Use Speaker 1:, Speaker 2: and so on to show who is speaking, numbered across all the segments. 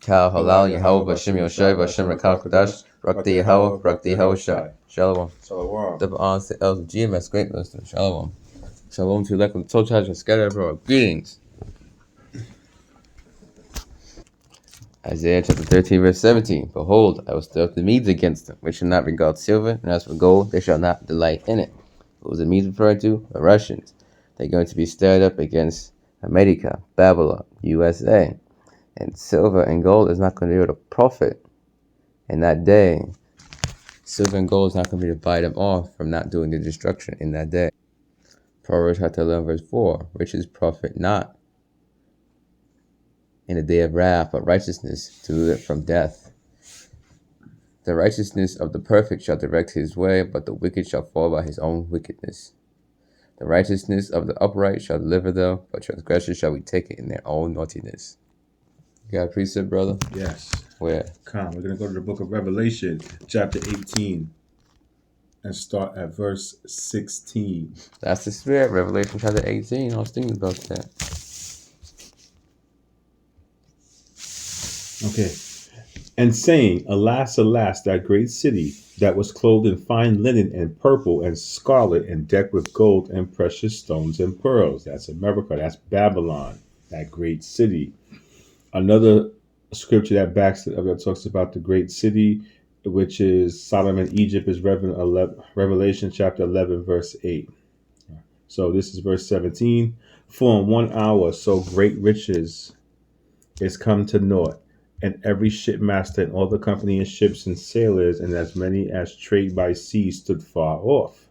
Speaker 1: Kal Halal Yahweh Bashem Yoshai Bashem Rakal Kodash Rakti Yahweh Rakti Yahushai. Shalom.
Speaker 2: Shalom.
Speaker 1: Double honors to elders of GMS Great Wisdom. Shalom. Shalom to elect the soul charge and scattered abroad. Greetings. Isaiah chapter 13, verse 17. Behold, I will stir up the Medes against them, which shall not regard silver, and as for gold, they shall not delight in it. What was the Medes referred to? The Russians. They're going to be stirred up against America, Babylon, USA. And silver and gold is not going to be able to profit in that day. Silver and gold is not going to be able to buy them off from not doing the destruction in that day. Proverbs chapter 11, verse 4. Riches profit not in the day of wrath, but righteousness to deliver from death. The righteousness of the perfect shall direct his way, but the wicked shall fall by his own wickedness. The righteousness of the upright shall deliver them, but transgressors shall be taken in their own naughtiness. You got a precept, brother?
Speaker 2: Yes.
Speaker 1: Where?
Speaker 2: Come, we're going to go to the book of Revelation, chapter 18, and start at verse 16.
Speaker 1: That's the spirit, Revelation chapter 18. I was thinking about that.
Speaker 2: Okay. And saying, Alas, alas, that great city that was clothed in fine linen and purple and scarlet and decked with gold and precious stones and pearls. That's America. That's Babylon, that great city. Another scripture that backs it up, that talks about the great city, which is Sodom and Egypt, is Revelation chapter 11, verse 8. So this is verse 17. For in 1 hour so great riches is come to naught, and every shipmaster and all the company of ships and sailors, and as many as trade by sea, stood far off.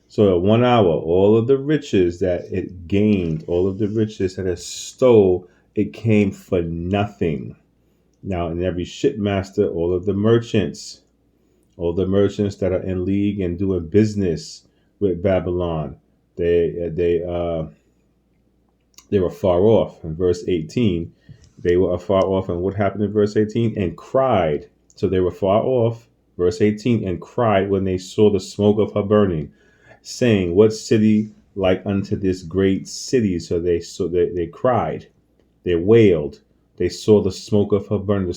Speaker 2: So in 1 hour, all of the riches that it gained, all of the riches that it stole, it came for nothing. Now, in every shipmaster, all of the merchants that are in league and doing business with Babylon, they were far off. In verse 18, they were afar off. And what happened in verse 18? And cried. So they were far off, verse 18, and cried when they saw the smoke of her burning, saying, What city like unto this great city? So they cried, they wailed. They saw the smoke of her burning,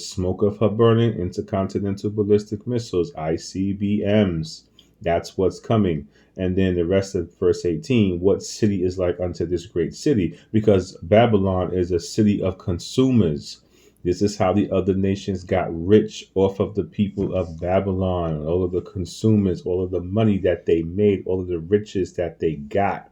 Speaker 2: intercontinental ballistic missiles, ICBMs. That's what's coming. And then the rest of verse 18, what city is like unto this great city? Because Babylon is a city of consumers. This is how the other nations got rich off of the people of Babylon, all of the consumers, all of the money that they made, all of the riches that they got.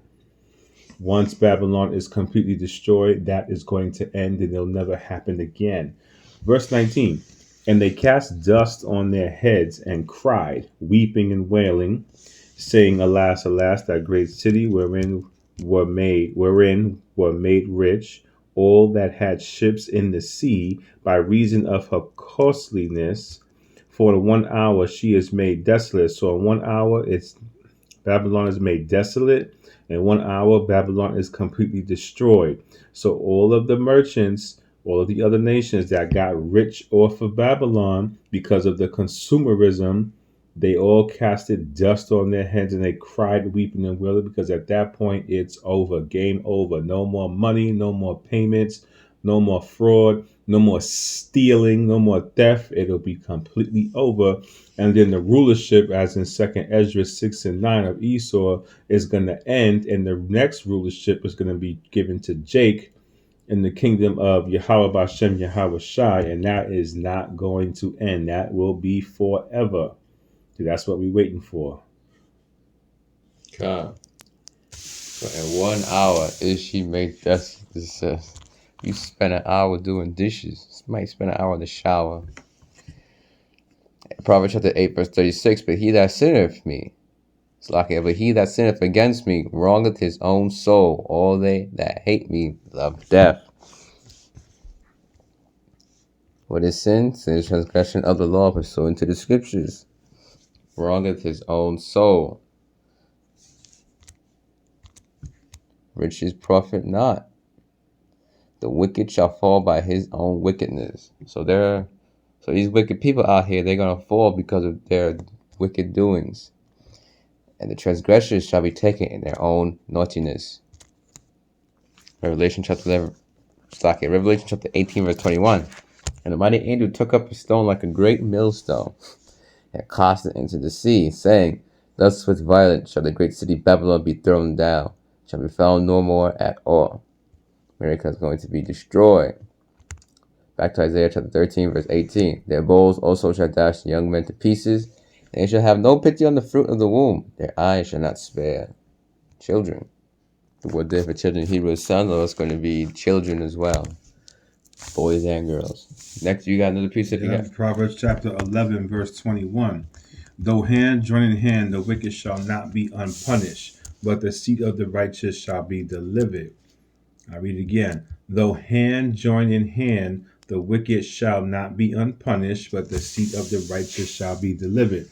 Speaker 2: Once Babylon is completely destroyed, that is going to end and it'll never happen again. Verse 19, and they cast dust on their heads and cried, weeping and wailing, saying, Alas, alas, that great city wherein were made rich all that had ships in the sea by reason of her costliness. For in 1 hour she is made desolate. So in 1 hour Babylon is made desolate. In 1 hour, Babylon is completely destroyed. So all of the merchants, all of the other nations that got rich off of Babylon because of the consumerism, they all casted dust on their heads and they cried, weeping and wailing, because at that point it's over, game over. No more money, no more payments, no more fraud, no more stealing, no more theft. It'll be completely over. And then the rulership, as in 2nd Ezra 6 and 9 of Esau, is going to end. And the next rulership is going to be given to Jake in the kingdom of Yahweh Bashem Yahweh Shai. And that is not going to end. That will be forever. So that's what we're waiting for.
Speaker 1: God. So in 1 hour, is she made desolate? This says, you spend an hour doing dishes. You might spend an hour in the shower. Proverbs chapter 8, verse 36, but he that sinneth me, but he that sinneth against me wrongeth his own soul. All they that hate me love death. What is sin? Sin is transgression of the law pursuant to the scriptures. Wrongeth his own soul. Riches profit not. The wicked shall fall by his own wickedness. So these wicked people out here, they're going to fall because of their wicked doings. And the transgressors shall be taken in their own naughtiness. Revelation chapter 18, verse 21. And the mighty angel took up a stone like a great millstone, and cast it into the sea, saying, Thus with violence shall the great city Babylon be thrown down, shall be found no more at all. America is going to be destroyed. Back to Isaiah chapter 13, verse 18. Their bows also shall dash the young men to pieces, and they shall have no pity on the fruit of the womb. Their eyes shall not spare children. The word there for children in Hebrew is son, though it's going to be children as well, boys and girls. Next, you got another precept you got?
Speaker 2: Proverbs chapter 11, verse 21. Though hand join in hand, the wicked shall not be unpunished, but the seed of the righteous shall be delivered. I read it again. Though hand join in hand, the wicked shall not be unpunished, but the seed of the righteous shall be delivered.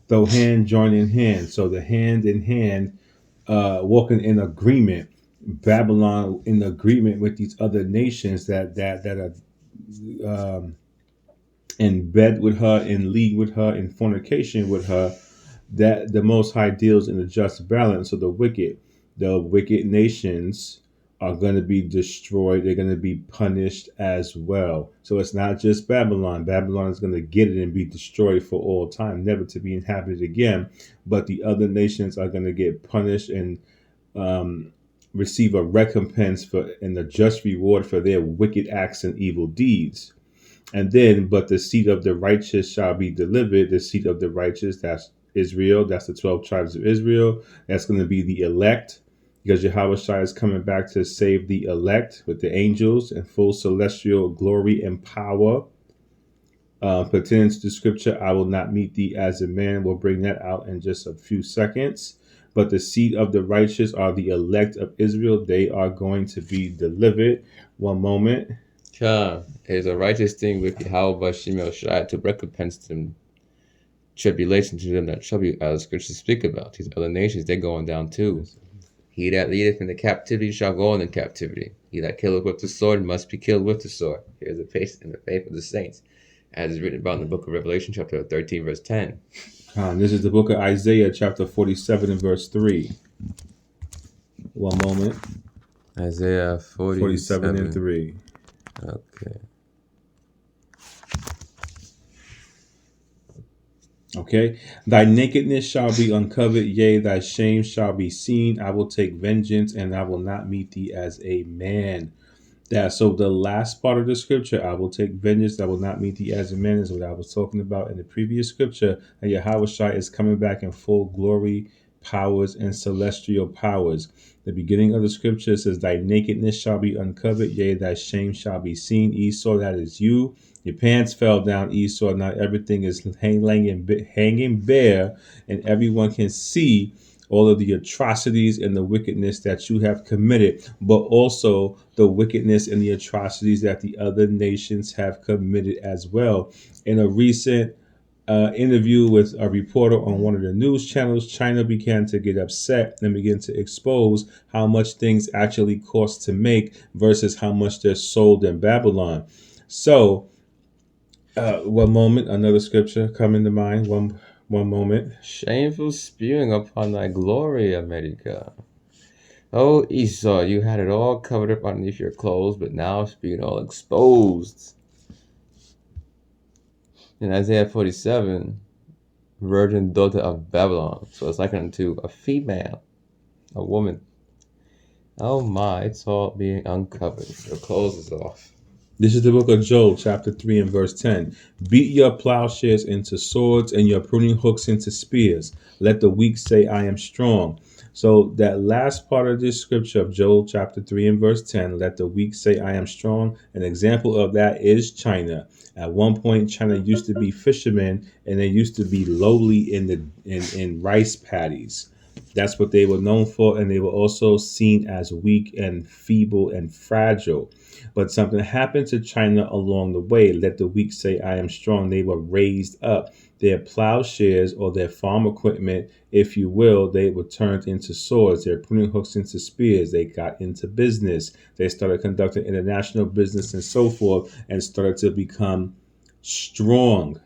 Speaker 2: Though hand join in hand, so the hand in hand, walking in agreement. Babylon in agreement with these other nations that are in bed with her, in league with her, in fornication with her, that the Most High deals in a just balance. So the wicked nations are going to be destroyed. They're going to be punished as well. So it's not just Babylon. Babylon is going to get it and be destroyed for all time, never to be inhabited again. But the other nations are going to get punished and receive a recompense for and a just reward for their wicked acts and evil deeds. And then, but the seed of the righteous shall be delivered. The seed of the righteous, that's Israel. That's the 12 tribes of Israel. That's going to be the elect, because Yahushua is coming back to save the elect with the angels in full celestial glory and power. Pertaining to the scripture, I will not meet thee as a man. We'll bring that out in just a few seconds. But the seed of the righteous are the elect of Israel. They are going to be delivered. One moment.
Speaker 1: It is a righteous thing with Yahweh Shemel Shai to recompense them tribulation to them that trouble, as the scriptures speak about. These other nations, they're going down too. He that leadeth into captivity shall go into captivity. He that killeth with the sword must be killed with the sword. Here's the faith in the faith of the saints, as is written about in the book of Revelation, chapter 13, verse 10.
Speaker 2: This is the book of Isaiah, chapter 47 and verse 3. One moment.
Speaker 1: Isaiah
Speaker 2: 47 and 3. Okay. Thy nakedness shall be uncovered, yea, thy shame shall be seen. I will take vengeance, and I will not meet thee as a man. So the last part of the scripture, I will take vengeance, I will not meet thee as a man, is what I was talking about in the previous scripture. That Yahushua is coming back in full glory, powers, and celestial powers. The beginning of the scripture says, Thy nakedness shall be uncovered, yea, thy shame shall be seen. Esau, that is you. Your pants fell down, Esau. Now everything is hanging bare, and everyone can see all of the atrocities and the wickedness that you have committed, but also the wickedness and the atrocities that the other nations have committed as well. In a recent interview with a reporter on one of the news channels, China began to get upset and begin to expose how much things actually cost to make versus how much they're sold in Babylon. So, one moment, another scripture come into mind. One moment.
Speaker 1: Shameful spewing upon thy glory, America. Oh, Esau, you had it all covered up underneath your clothes, but now it's being all exposed. In Isaiah 47, virgin daughter of Babylon. So it's likened to a female, a woman. Oh my, it's all being uncovered. Your clothes is off.
Speaker 2: This is the book of Joel, chapter 3 and verse 10. Beat your plowshares into swords and your pruning hooks into spears. Let the weak say, I am strong. So that last part of this scripture of Joel, chapter 3 and verse 10, let the weak say, I am strong. An example of that is China. At one point, China used to be fishermen, and they used to be lowly in rice paddies. That's what they were known for, and they were also seen as weak and feeble and fragile. But something happened to China along the way. Let the weak say, I am strong. They were raised up. Their plowshares or their farm equipment, if you will, they were turned into swords. Their pruning hooks into spears. They got into business. They started conducting international business and so forth, and started to become strong.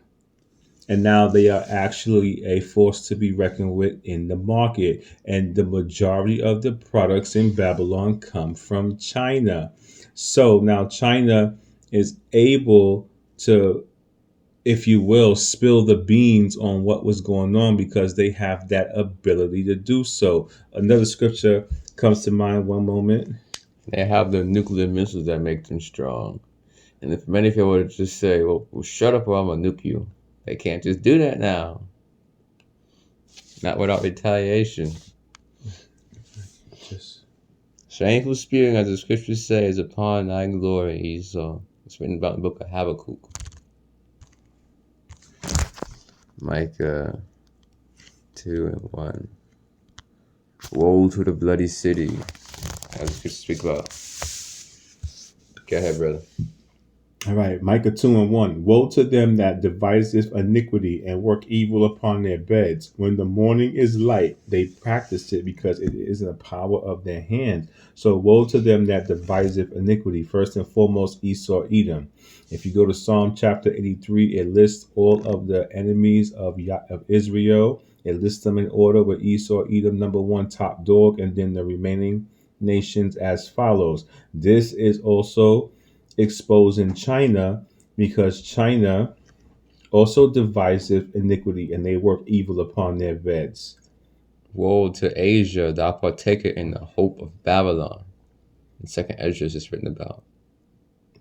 Speaker 2: And now they are actually a force to be reckoned with in the market. And the majority of the products in Babylon come from China. So now China is able to, if you will, spill the beans on what was going on because they have that ability to do so. Another scripture comes to mind. One moment.
Speaker 1: They have the nuclear missiles that make them strong. And if many people would just say, well, shut up or I'm going to nuke you, they can't just do that now. Not without retaliation.
Speaker 2: Just
Speaker 1: Shameful spewing, as the scriptures say, is upon thy glory, Esau. It's written about in the book of Habakkuk. Micah 2:1. Woe to the bloody city, as the scriptures speak about. Go ahead, brother.
Speaker 2: all right, Micah 2:1. Woe to them that deviseth iniquity and work evil upon their beds. When the morning is light, they practice it because it is in the power of their hands. So woe to them that deviseth iniquity. First and foremost, Esau, Edom. If you go to Psalm chapter 83, it lists all of the enemies of Israel. It lists them in order with Esau, Edom, number one, top dog, and then the remaining nations as follows. This is also exposing China because China also deviseth iniquity and they work evil upon their beds.
Speaker 1: Woe to Asia, thou partaker in the hope of Babylon. In second Esdras is written about.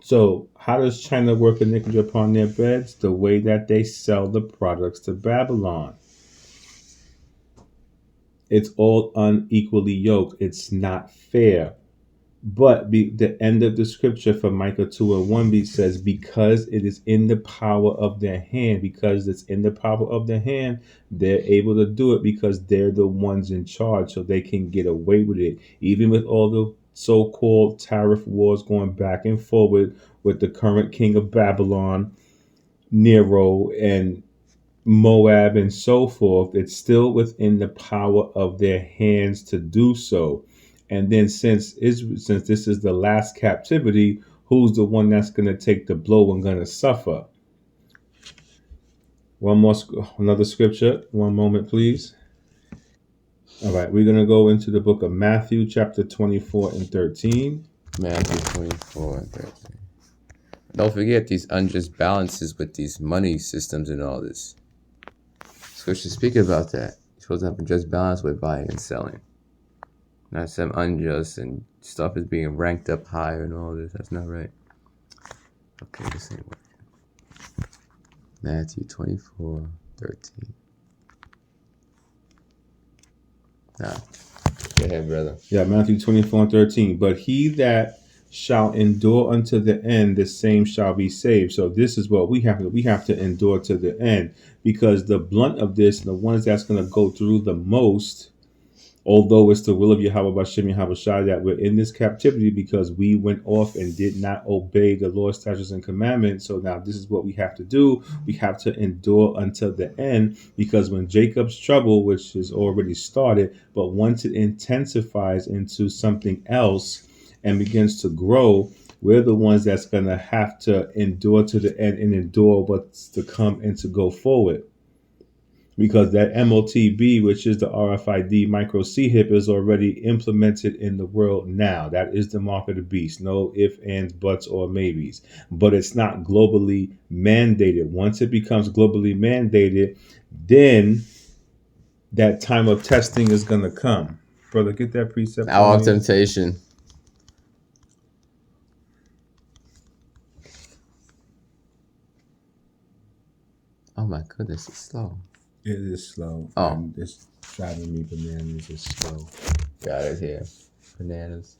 Speaker 2: So how does China work iniquity upon their beds? The way that they sell the products to Babylon. It's all unequally yoked. It's not fair. But the end of the scripture for Micah 2:1 says, because it is in the power of their hand, because it's in the power of their hand, they're able to do it because they're the ones in charge, so they can get away with it. Even with all the so-called tariff wars going back and forward with the current king of Babylon, Nero, and Moab and so forth, it's still within the power of their hands to do so. And then since this is the last captivity, who's the one that's going to take the blow and going to suffer? Another scripture. One moment, please. All right, we're going to go into the book of Matthew, chapter 24 and 13.
Speaker 1: Matthew 24 and 13. Don't forget these unjust balances with these money systems and all this. Scriptures speak about that. You're supposed to have a just balance with buying and selling. Not some unjust and stuff is being ranked up higher and all this. That's not right. Okay, this ain't working. Matthew 24, 13. Nah. Go ahead, brother.
Speaker 2: Yeah, Matthew 24 and 13. But he that shall endure unto the end, the same shall be saved. So this is what we have to endure to the end, because the blunt of this, the ones that's going to go through the most, although it's the will of Yahweh Bashem Yahushua that we're in this captivity because we went off and did not obey the Lord's statutes and commandments. So now this is what we have to do. We have to endure until the end, because when Jacob's trouble, which has already started, but once it intensifies into something else and begins to grow, we're the ones that's going to have to endure to the end and endure what's to come and to go forward. Because that MOTB, which is the RFID micro CHIP, is already implemented in the world now. That is the mark of the beast. No ifs, ands, buts, or maybes. But it's not globally mandated. Once it becomes globally mandated, then that time of testing is going to come. Brother, get that precept.
Speaker 1: Hour of temptation. Oh my goodness, it's slow.
Speaker 2: It is slow.
Speaker 1: Oh.
Speaker 2: It's driving me bananas. It's slow.
Speaker 1: Got it here. Bananas.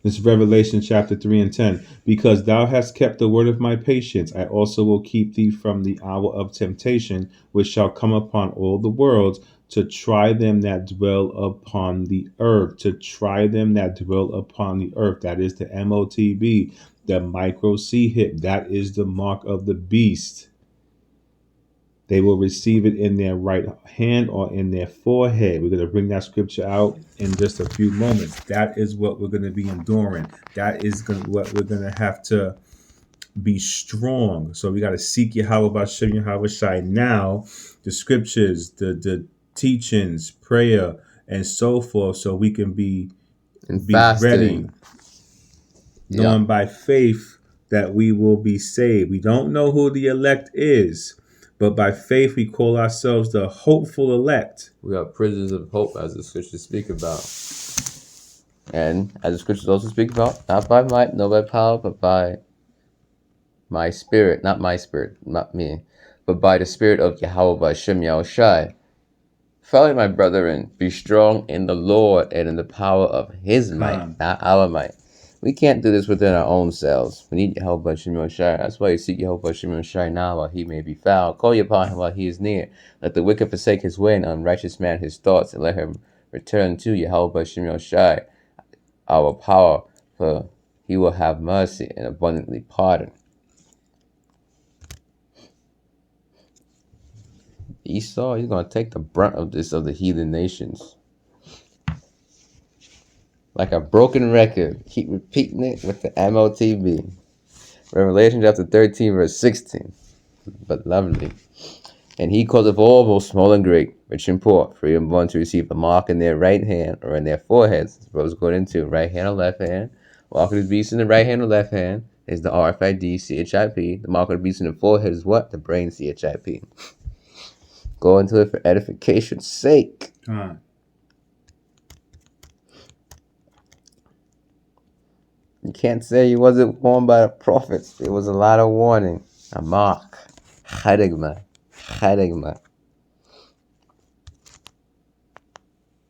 Speaker 2: This is Revelation chapter 3 and 10. Because thou hast kept the word of my patience, I also will keep thee from the hour of temptation, which shall come upon all the worlds, to try them that dwell upon the earth. To try them that dwell upon the earth. That is the MOTB, the micro CHIP. That is the mark of the beast. They will receive it in their right hand or in their forehead. We're going to bring that scripture out in just a few moments. That is what we're going to be enduring. That is what we're going to have to be strong. So we got to seek Yahweh Bashem Yahweh Shai now, the scriptures, the teachings, prayer, and so forth, so we can be
Speaker 1: fasting.
Speaker 2: ready. Knowing by faith that we will be saved. We don't know who the elect is, but by faith we call ourselves the hopeful elect.
Speaker 1: We are prisoners of hope, as the scriptures speak about. And as the scriptures also speak about, not by might, nor by power, but by my spirit, not my spirit, not me, but by the spirit of Yahweh Hashem Yahushai. Finally, my brethren, be strong in the Lord and in the power of his might, not our might. We can't do this within our own selves. We need Yahweh Hashem Yahushai. That's why you seek Yahweh Hashem Yahushai now while he may be found. Call ye upon him while he is near. Let the wicked forsake his way and unrighteous man his thoughts, and let him return to Yahweh Hashem Yahushai, our power, for he will have mercy and abundantly pardon. Esau, he's going to take the brunt of this of the heathen nations. Like a broken record. Keep repeating it with the MOTB. Revelation chapter 13, verse 16. But lovely. And he causeth all, both small and great, rich and poor, free and bond, to receive a mark in their right hand or in their foreheads. That's what I was going into. Right hand or left hand. Mark of the beast in the right hand or left hand is the RFID, CHIP. The mark of the beast in the forehead is what? The brain, CHIP. Go into it for edification's sake. You can't say he wasn't warned by the prophets. There was a lot of warning. A mark. Chadigma.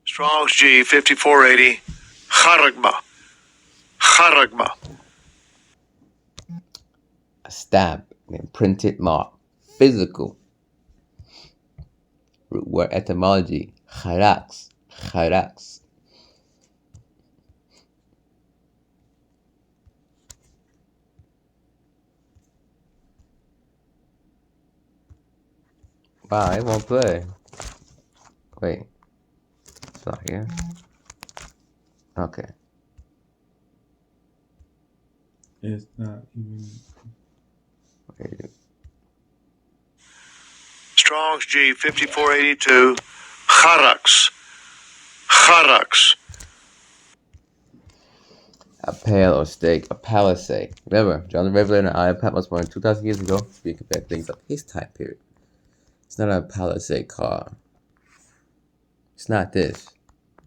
Speaker 3: Strong's G 5480. Charagma.
Speaker 1: A stab. Imprinted mark. Physical. Root word etymology. Charax. Wow, it won't play. Wait. It's not here. Okay.
Speaker 2: It's not even.
Speaker 1: Wait.
Speaker 3: Strong's G 5482. Charax.
Speaker 1: A pale or stake, a palisade. Remember, John the Revelator and Iron Patmos born 2,000 years ago. We compare things of his time period. It's not a palisade car. It's not this.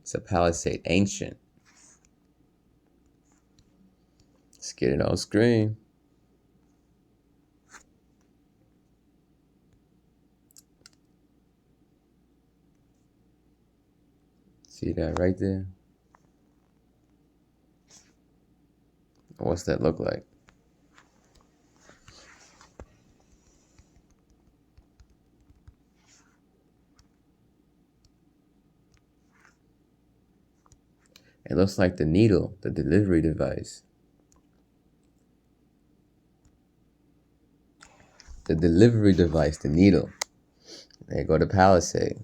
Speaker 1: It's a palisade, ancient. Let's get it on screen. See that right there? What's that look like? It looks like the needle, the delivery device. The delivery device, the needle. There you go, the palisade.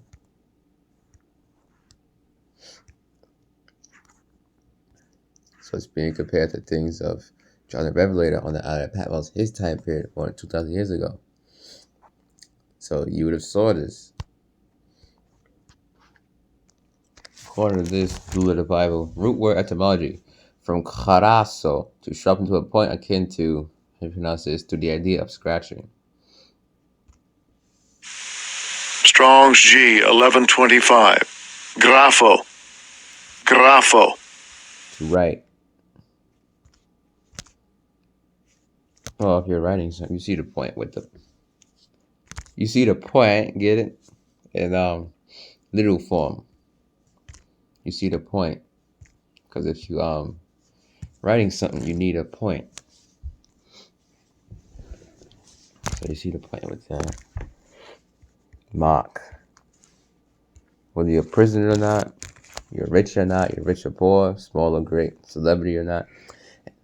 Speaker 1: So it's being compared to things of John the Revelator on the Island of Patmos, his time period, more than 2,000 years ago. So you would have saw this. According to this Blue Letter Bible, root word etymology, from charaso, to sharpen to a point akin to, how you pronounce this, to the idea of scratching.
Speaker 3: Strong's G 1125. Grapho.
Speaker 1: To write. Well, if you're writing something, you see the point with the. You see the point, get it? In literal form. You see the point. Because if you writing something, you need a point. So you see the point with that. Mark. Whether you're a prisoner or not, you're rich or not, you're rich or poor, small or great, celebrity or not.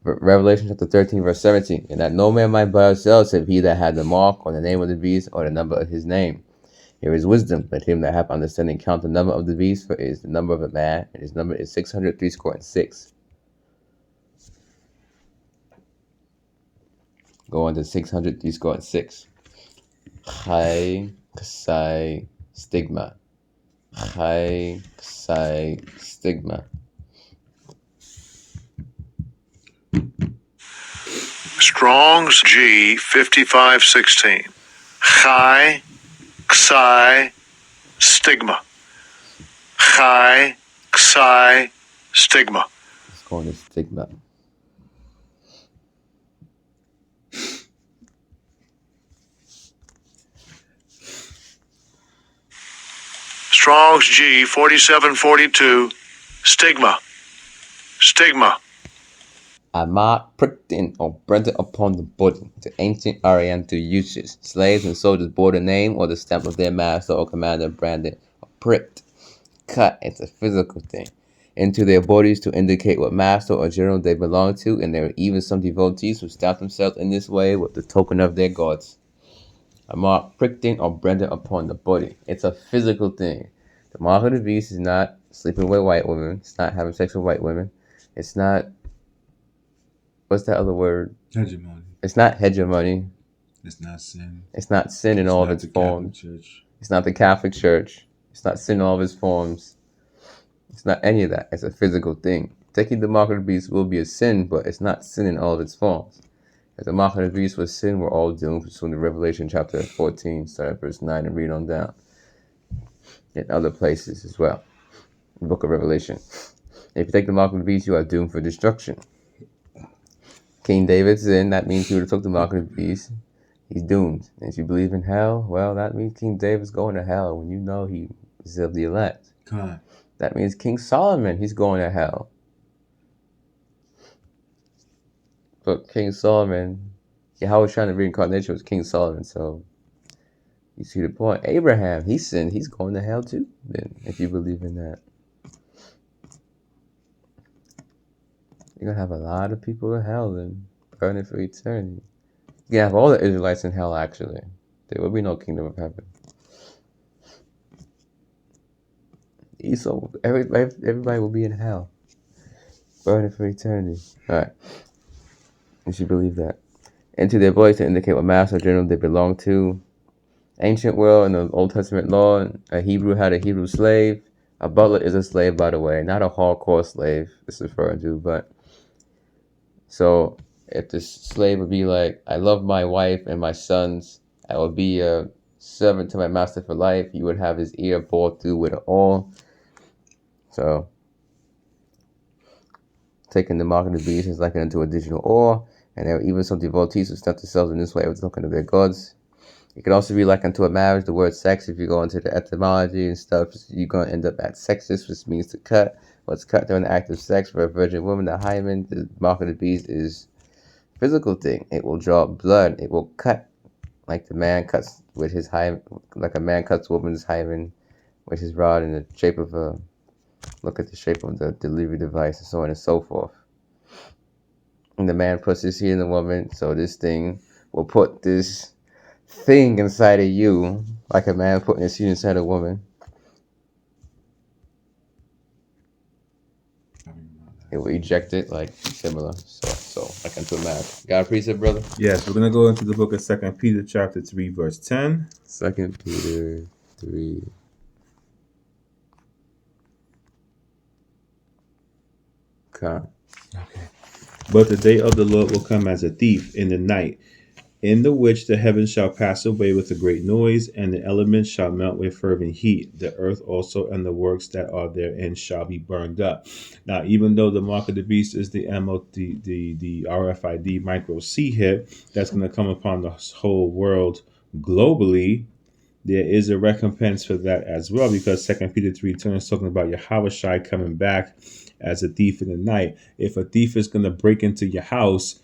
Speaker 1: Revelation chapter 13, verse 17. And that no man might buy or sell, save he that had the mark, or the name of the beast, or the number of his name. Here is wisdom. Let him that hath understanding count the number of the beast, for it is the number of a man, and his number is 666. Go on to 666. Chai Ksai Stigma. Chai Ksai Stigma.
Speaker 3: Strong's G 5516. Chai, Xi, stigma. Chai, Xi, stigma.
Speaker 1: It's going to stigma.
Speaker 3: Strong's G 4742. Stigma. Stigma.
Speaker 1: Ahmad pricked in or branded upon the body. The ancient Oriental uses. Slaves and soldiers bore the name or the stamp of their master or commander branded or pricked. Cut, it's a physical thing, into their bodies to indicate what master or general they belong to, and there are even some devotees who stamp themselves in this way with the token of their gods. A mark pricked in or branded upon the body. It's a physical thing. The mark of the beast is not sleeping with white women. It's not having sex with white women. It's not, what's that other word?
Speaker 2: Hegemony.
Speaker 1: It's not hegemony.
Speaker 2: It's not sin.
Speaker 1: It's not sin in all of its forms. It's not the Catholic Church. It's not sin in all of its forms. It's not any of that. It's a physical thing. Taking the mark of the beast will be a sin, but it's not sin in all of its forms. If the mark of the beast was sin, we're all doomed. Pursuant to Revelation chapter 14, start at verse 9 and read on down. In other places as well. The book of Revelation. If you take the mark of the beast, you are doomed for destruction. King David sinned. That means he would have took the mark of the beast. He's doomed. And if you believe in hell, well, that means King David's going to hell when you know he is of the elect.
Speaker 2: God.
Speaker 1: That means King Solomon, he's going to hell. But King Solomon, Yahweh's trying to reincarnation was King Solomon, so you see the point. Abraham, he sinned, he's going to hell too, then, if you believe in that. You're going to have a lot of people in hell then, burning for eternity. You can have all the Israelites in hell, actually. There will be no kingdom of heaven. Esau, everybody will be in hell, burning for eternity. All right. You should believe that. Into their voice to indicate what master or general they belong to. Ancient world in the Old Testament law, a Hebrew had a Hebrew slave. A butler is a slave, by the way, not a hardcore slave. This is referring to, but so if the slave would be like, I love my wife and my sons, I will be a servant to my master for life. You would have his ear bored through with it all. So taking the mark of the beast is like into a digital ore, and there are even some devotees who stamp themselves in this way with the token of their gods. It could also be like unto a marriage, the word sex, if you go into the etymology and stuff, you're going to end up at sexus, which means to cut. What's cut during the act of sex for a virgin woman, the hymen, the mark of the beast is a physical thing. It will draw blood. It will cut like the man cuts with his hymen, like a man cuts a woman's hymen with his rod in the shape of a, look at the shape of the delivery device and so on and so forth. And the man puts his seed in the woman, so this thing will put this thing inside of you, like a man putting his seed inside a woman. It will eject it, like similar. So like unto a man. Got a precept, brother?
Speaker 2: Yes, we're going to go into the book of 2 Peter chapter 3, verse 10.
Speaker 1: 2 Peter 3. Okay.
Speaker 2: But the day of the Lord will come as a thief in the night, in the which the heavens shall pass away with a great noise, and the elements shall melt with fervent heat. The earth also and the works that are therein shall be burned up. Now, even though the mark of the beast is the the RFID micro C hit that's going to come upon the whole world globally, there is a recompense for that as well, because 2 Peter 3:10 is talking about Yahushua coming back as a thief in the night. If a thief is going to break into your house,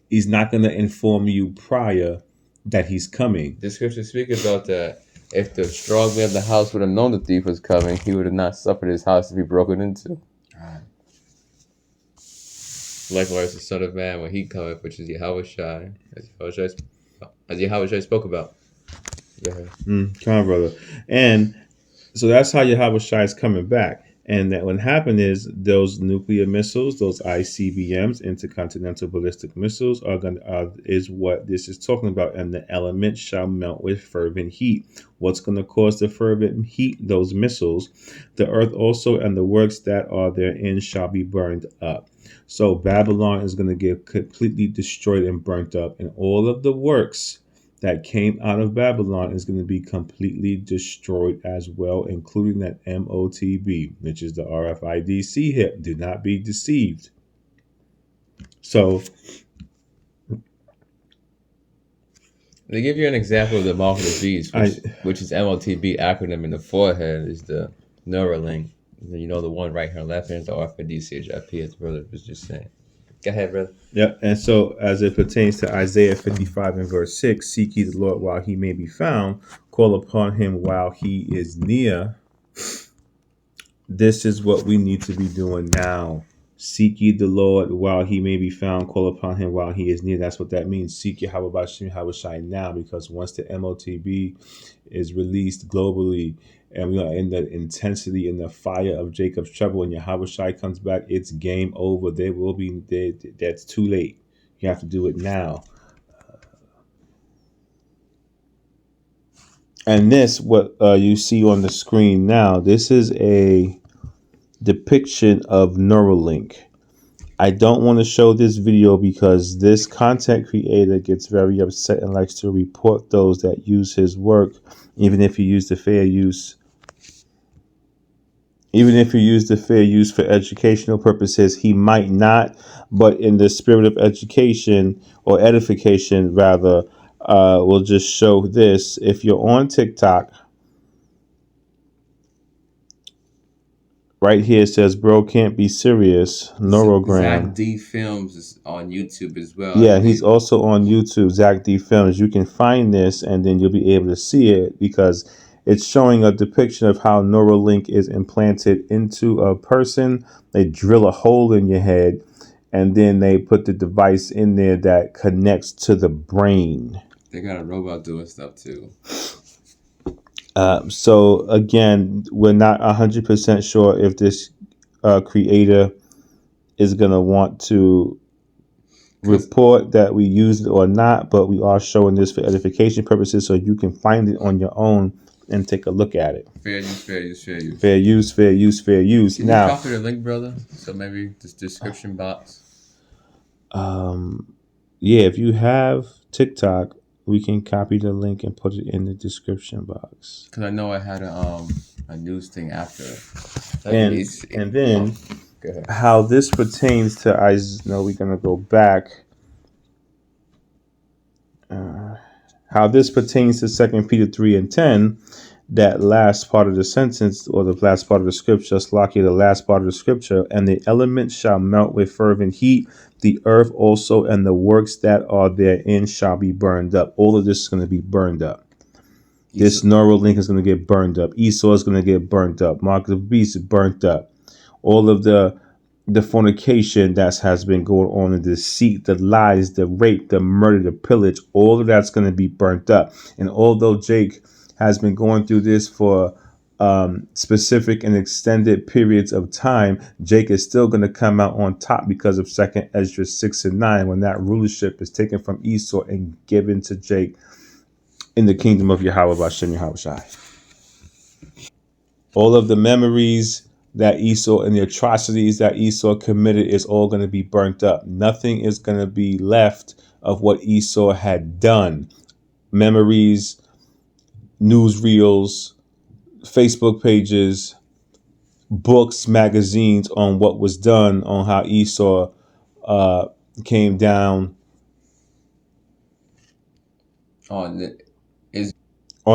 Speaker 2: he's not going to inform you prior that he's coming.
Speaker 1: The scriptures speak about that. If the strong man of the house would have known the thief was coming, he would have not suffered his house to be broken into. Likewise, the Son of Man, when he cometh, which is Yahushua, as Yahushua spoke about. Go ahead.
Speaker 2: Come on, brother. And so that's how Yahushua is coming back. And that what happened is those nuclear missiles, those ICBMs, intercontinental ballistic missiles, is what this is talking about. And the elements shall melt with fervent heat. What's going to cause the fervent heat? Those missiles. The earth also and the works that are therein shall be burned up. So Babylon is going to get completely destroyed and burnt up, and all of the works that came out of Babylon is going to be completely destroyed as well, including that MOTB, which is the RFID hip. Do not be deceived. So
Speaker 1: They give you an example of the mark of the beast, which is MOTB acronym in the forehead is the Neuralink. You know, the one right here and left hand is the RFID CHIP, as the brother was just saying. Go ahead, brother.
Speaker 2: yeah, and so as it pertains to Isaiah 55 and verse 6, seek ye the Lord while he may be found, call upon him while he is near. This is what we need to be doing now. Seek ye the Lord while he may be found, call upon him while he is near. That's what that means. Seek Yahweh B'Shem Yahushai now, because once the MOTB is released globally and we are in the intensity in the fire of Jacob's trouble, and Yahushai comes back, it's game over. There will be that's too late. You have to do it now. And this, what you see on the screen now, this is a depiction of Neuralink. I don't want to show this video because this content creator gets very upset and likes to report those that use his work, even if you use the fair use. Even if you use the fair use for educational purposes, he might not, but in the spirit of education or edification, rather, we'll just show this. If you're on TikTok, right here it says, bro, can't be serious. Neurogram.
Speaker 1: Zach D Films is on YouTube as well.
Speaker 2: Yeah, he's also on YouTube, Zach D Films. You can find this and then you'll be able to see it because it's showing a depiction of how Neuralink is implanted into a person. They drill a hole in your head and then they put the device in there that connects to the brain.
Speaker 1: They got a robot doing stuff too.
Speaker 2: So again, we're not 100% sure if this creator is going to want to report that we used it or not, but we are showing this for edification purposes so you can find it on your own and take a look at it.
Speaker 1: Fair use, fair use, fair use.
Speaker 2: Fair use, fair use, fair use.
Speaker 1: Can
Speaker 2: now,
Speaker 1: you copy the link, brother? So maybe this description box.
Speaker 2: Yeah, if you have TikTok, we can copy the link and put it in the description box.
Speaker 1: Because I know I had a news thing after.
Speaker 2: And then how this pertains to we're gonna go back. How this pertains to 2 Peter 3 and 10, that last part of the sentence or the last part of the scripture, Slakia, the last part of the scripture, and the elements shall melt with fervent heat, the earth also and the works that are therein shall be burned up. All of this is going to be burned up. This Neuralink is going to get burned up. Esau is going to get burned up. Mark of the Beast is burnt up. All of the fornication that has been going on, the deceit, the lies, the rape, the murder, the pillage, all of that's going to be burnt up. And although Jake has been going through this for specific and extended periods of time, Jake is still going to come out on top because of 2 Ezra 6 and 9, when that rulership is taken from Esau and given to Jake in the kingdom of Yahweh B'Shem Yahushai. All of the memories that Esau and the atrocities that Esau committed is all going to be burnt up. Nothing is going to be left of what Esau had done. Memories, newsreels, Facebook pages, books, magazines on what was done, on how Esau came down on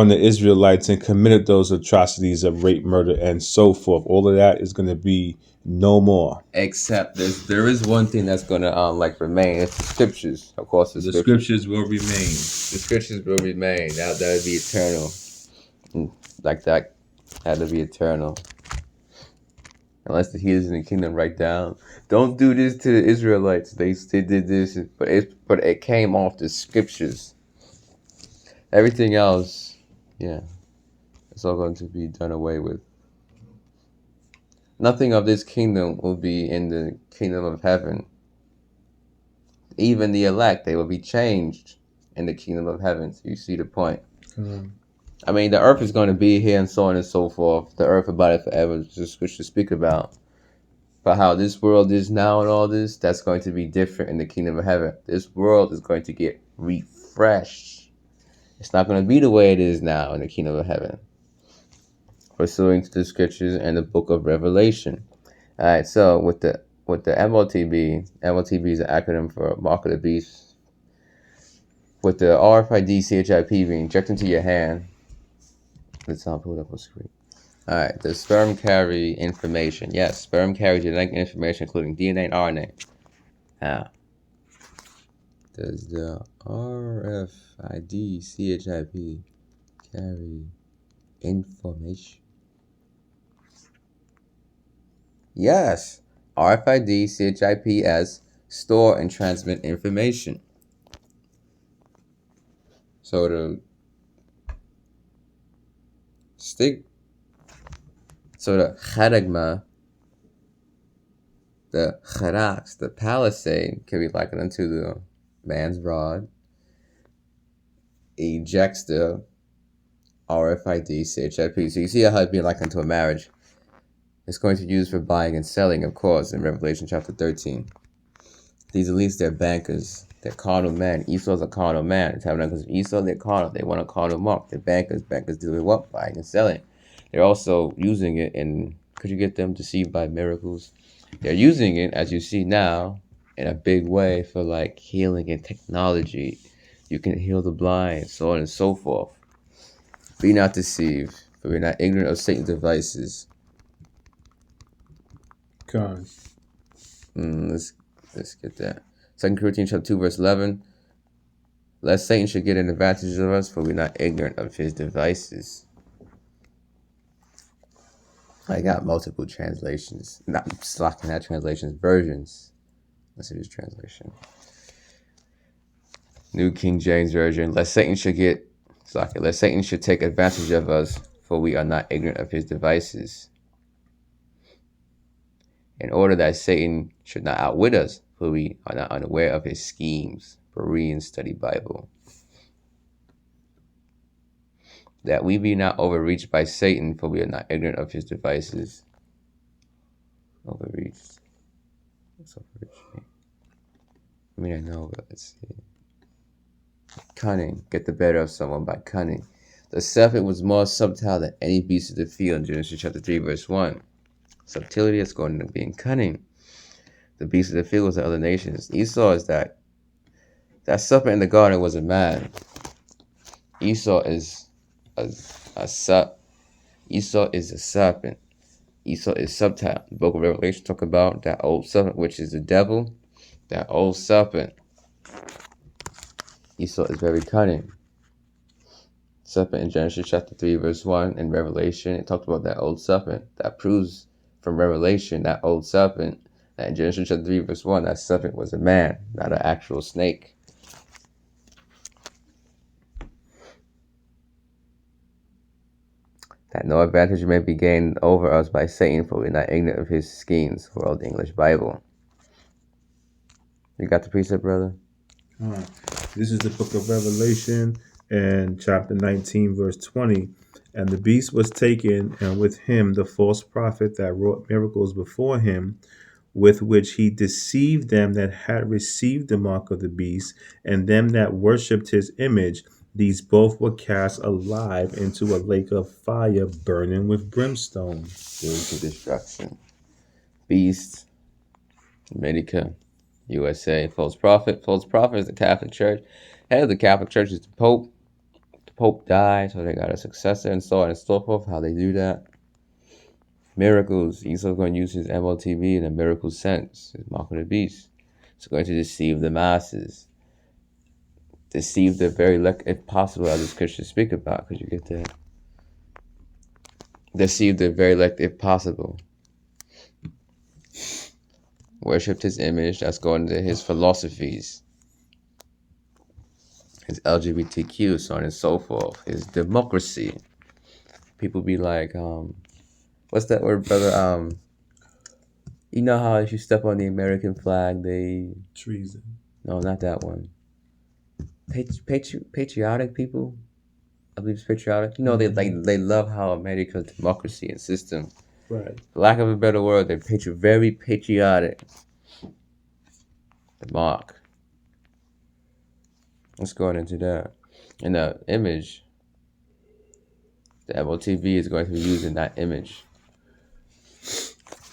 Speaker 2: the Israelites and committed those atrocities of rape, murder, and so forth. All of that is going to be no more.
Speaker 1: Except there is one thing that's going to remain. It's the scriptures. Of course, the
Speaker 2: scriptures will remain.
Speaker 1: The scriptures will remain. That would be eternal. Like that had to be eternal. Unless the heathens in the kingdom write down, don't do this to the Israelites. They did this, but it came off the scriptures. Everything else, yeah, it's all going to be done away with. Nothing of this kingdom will be in the kingdom of heaven. Even the elect, they will be changed in the kingdom of heaven. So you see the point. I mean, the earth is going to be here and so on and so forth. The earth about it forever, just which to speak about. But how this world is now and all this, that's going to be different in the kingdom of heaven. This world is going to get refreshed. It's not going to be the way it is now in the kingdom of heaven. Pursuing to the scriptures and the book of Revelation. All right, so with the MOTB is an acronym for Mark of the Beast. With the RFID CHIP being injected into your hand, let's not pull it up on screen. All right, the sperm carry information. Yes, sperm carries genetic information, including DNA and RNA. Now, does the RFID CHIP carry information? Yes, RFID CHIPs store and transmit information. So the charagma, the charax, the palisade, can be likened unto the man's rod. Ejects the RFID CHIP. So you see how it'd be likened to a marriage. It's going to be used for buying and selling, of course, in Revelation chapter 13. These elites, they're bankers. They're carnal men. Esau's a carnal man. The tabernacles of Esau, they're carnal. They want a carnal mark. They're bankers. Bankers deal with what? Buying and selling. They're also using it in, could you get them deceived by miracles? They're using it, as you see now, in a big way for like healing and technology. You can heal the blind, so on and so forth. Be not deceived, for we're not ignorant of Satan's devices.
Speaker 2: Cons.
Speaker 1: Let's get that. 2 Corinthians chapter 2, verse 11. Lest Satan should get an advantage of us, for we're not ignorant of his devices. I got multiple translations. Not translations, versions. Let's see this translation. New King James Version. Lest Satan should take advantage of us, for we are not ignorant of his devices. In order that Satan should not outwit us, for we are not unaware of his schemes. Berean Study Bible. That we be not overreached by Satan, for we are not ignorant of his devices. Overreached. What's overreached? I mean, I know, but let's see. Cunning. Get the better of someone by cunning. The serpent was more subtle than any beast of the field in Genesis chapter 3, verse 1. Subtlety is going to being cunning. The beast of the field was the other nations. Esau is that serpent in the garden was a man. Esau is a serpent. Esau is subtle. The book of Revelation talk about that old serpent, which is the devil. That old serpent. Esau is very cunning. Serpent in Genesis chapter 3, verse 1, in Revelation, it talked about that old serpent. That proves from Revelation, that old serpent, that in Genesis chapter 3, verse 1, that serpent was a man, not an actual snake. That no advantage may be gained over us by Satan, for we are not ignorant of his schemes. World English Bible. You got the precept, brother?
Speaker 2: This is the book of Revelation and chapter 19, verse 20. And the beast was taken, and with him the false prophet that wrought miracles before him, with which he deceived them that had received the mark of the beast, and them that worshipped his image. These both were cast alive into a lake of fire burning with brimstone.
Speaker 1: Doomed to destruction. Beast, America, USA, false prophet. False prophet is the Catholic Church. Head of the Catholic Church is the Pope. The Pope died, so they got a successor and so on and so forth. How they do that. Miracles. Esau's going to use his MOTB in a miracle sense. His mark of the beast. It's going to deceive the masses. Deceive the very elect, if possible, as the Christians speak about. Could you get that? Deceive the very elect, if possible. Worshipped his image. That's going to his philosophies. His LGBTQ, so on and so forth. His democracy. People be like, what's that word, brother? You know how if you step on the American flag, they...
Speaker 2: Treason.
Speaker 1: No, not that one. Patriotic people? I believe it's patriotic. You know, they love how America's democracy and system.
Speaker 2: Right.
Speaker 1: For lack of a better word, they're very patriotic. The mark. Let's go into that. In the image, the MOTV is going to be using that image.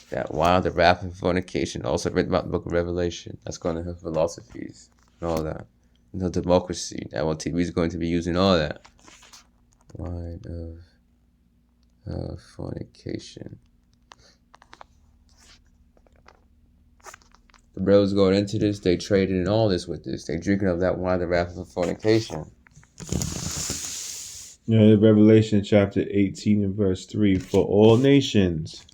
Speaker 1: That wild, the wrath and fornication, also written about the book of Revelation. That's going to have philosophies and all that. The democracy. The MOTV is going to be using all that. Wine of fornication. The bros going into this, they traded in all this with this. They drinking of that wine, the wrath of fornication.
Speaker 2: Revelation chapter 18 and verse 3. For all nations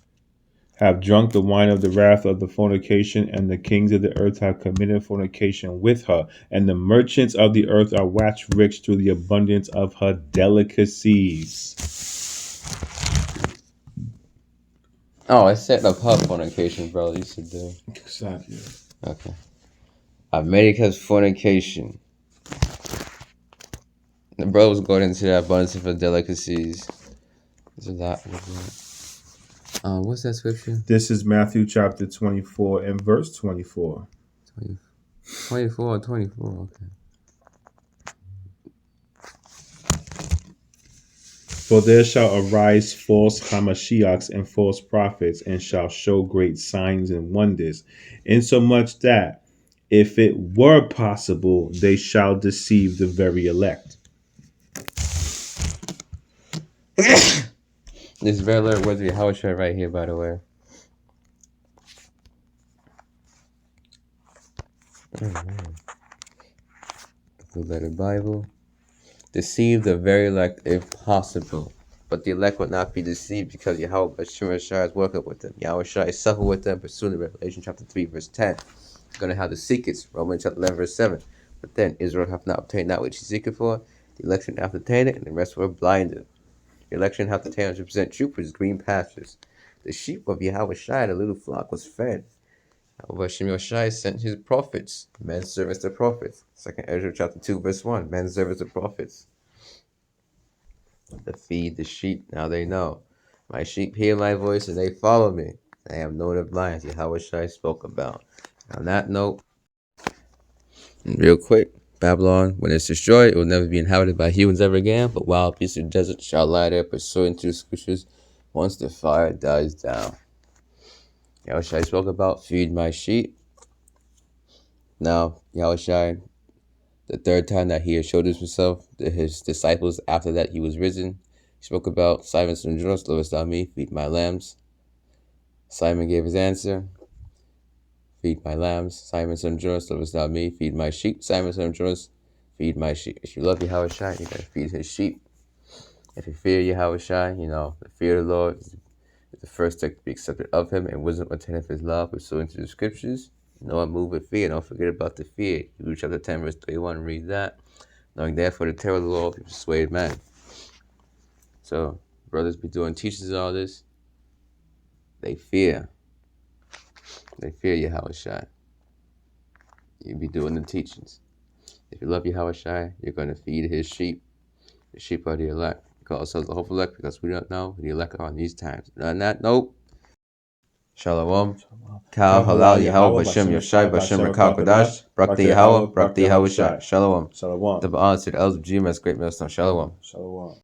Speaker 2: have drunk the wine of the wrath of the fornication, and the kings of the earth have committed fornication with her, and the merchants of the earth are waxed rich through the abundance of her delicacies.
Speaker 1: Oh, I set up her fornication, bro. You should do.
Speaker 2: Exactly.
Speaker 1: Okay. America's fornication. The bro was going into that abundance of her delicacies. There's a lot. What's that scripture?
Speaker 2: This is Matthew chapter 24 and verse 24.
Speaker 1: 24 or 24, okay.
Speaker 2: For there shall arise false Hamashiachs and false prophets, and shall show great signs and wonders, insomuch that, if it were possible, they shall deceive the very elect.
Speaker 1: This very alert was the Howard shirt right here, by the way. Blue letter Bible. Deceive the very elect if possible. But the elect would not be deceived because Yahweh Bashir is working with them. Yahweh is suffer with them, pursuing the Revelation chapter 3, verse 10. You're going to have the secrets, Romans chapter 11, verse 7. But then Israel hath not obtained that which he seeketh for. The election hath obtained it, and the rest were blinded. The election hath obtained 100% troopers, green pastures. The sheep of Yahweh the little flock, was fed. Yahweh Shai sent his prophets. Men serve as the prophets. 2 Ezra chapter 2, verse 1. Men serve as the prophets. To feed the sheep, now they know. My sheep hear my voice and they follow me. I have known of lions, Yahweh Shai spoke about. On that note, real quick, Babylon, when it's destroyed, it will never be inhabited by humans ever again, but wild beasts of the desert shall lie there, pursuing to the scriptures once the fire dies down. Yahushua spoke about, feed my sheep. Now, Yahushua, the third time that he had showed himself to his disciples after that he was risen, he spoke about, Simon son of Jonas, lovest thou me, feed my lambs. Simon gave his answer, feed my lambs. Simon son of Jonas, lovest thou me, feed my sheep. Simon son of Jonas, feed my sheep. If you love Yahushua, you gotta feed his sheep. If you fear Yahushua, the fear of the Lord is the first step to be accepted of him, and wisdom attendeth his love, pursuing to the scriptures. No one move with fear. Don't forget about the fear. Hebrews chapter 10, verse 31, read that. Knowing therefore the terror of the Lord will persuade men. So, brothers be doing teachers all this. They fear. They fear Yahushua. You be doing the teachings. If you love Yahushua, you're going to feed his sheep. The sheep are the elect. We call ourselves the hopeful elect because we don't know who the elect are in these times. None that, nope. Shalom. Kal halal Yahweh Bashem Yoshai Bashem Rakal Kodash. Brakti Yahweh, Brakti Yahushua. Shalom.
Speaker 2: Shalom.
Speaker 1: The honor to the elders of GMS Great Millstone. Shalom.
Speaker 2: Shalom.